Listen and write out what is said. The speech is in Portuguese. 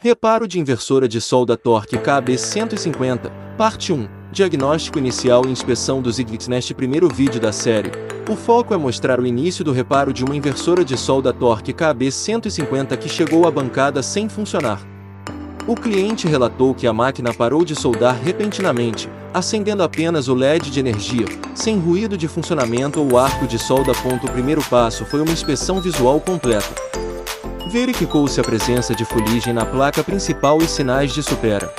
Reparo de inversora de solda Tork KAB150, parte 1. Diagnóstico inicial e inspeção dos IGs. Neste primeiro vídeo da série, o foco é mostrar o início do reparo de uma inversora de solda Tork KAB150 que chegou à bancada sem funcionar. O cliente relatou que a máquina parou de soldar repentinamente, acendendo apenas o LED de energia, sem ruído de funcionamento ou arco de solda. O primeiro passo foi uma inspeção visual completa. Verificou-se a presença de fuligem na placa principal e sinais de supera.